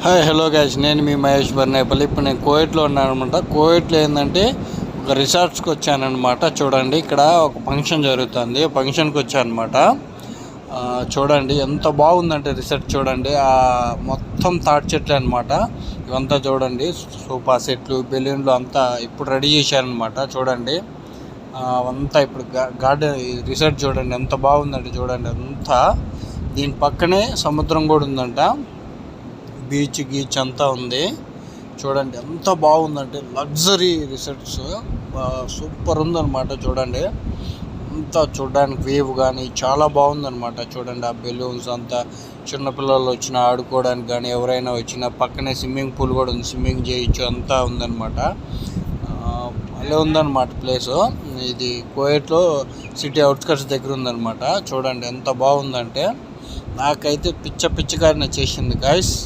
Hi hello guys, నేను మీ మహేష్ బర్నేపల్లి. ఇప్పుడు నేను కోవిట్లో ఉన్నాను అనమాట. కోవిట్లో ఏంటంటే ఒక రిసార్ట్స్కి వచ్చానమాట. చూడండి, ఇక్కడ ఒక ఫంక్షన్ జరుగుతుంది. ఫంక్షన్కి వచ్చానమాట. చూడండి ఎంత బాగుందంటే రిసార్ట్. చూడండి, మొత్తం తాటి చెట్లు అనమాట. ఇవంతా చూడండి, సోఫా సెట్లు, బెలూన్లు అంతా ఇప్పుడు రెడీ చేశారనమాట. చూడండి, అంతా ఇప్పుడు గార్డెన్ రిసార్ట్ చూడండి ఎంత బాగుందంటే. చూడండి అంతా, దీని పక్కనే సముద్రం కూడా ఉందంట. బీచ్ అంతా ఉంది. చూడండి ఎంత బాగుందంటే, లగ్జరీ రిసార్ట్స్ సూపర్ ఉందన్నమాట. చూడండి అంతా చూడడానికి వేవ్ కానీ చాలా బాగుందన్నమాట. చూడండి ఆ బెలూన్స్ అంతా, చిన్నపిల్లలు వచ్చిన ఆడుకోవడానికి కానీ, ఎవరైనా వచ్చినా పక్కనే స్విమ్మింగ్ పూల్ కూడా ఉంది, స్విమ్మింగ్ చేయొచ్చు, అంతా ఉందన్నమాట. అలా ఉందన్నమాట ప్లేసు. ఇది కోవిట్లో సిటీ అవుట్స్కట్స్ దగ్గర ఉందన్నమాట. చూడండి ఎంత బాగుందంటే, నాకైతే పిచ్చగా నచ్చేసింది గాయ్స్.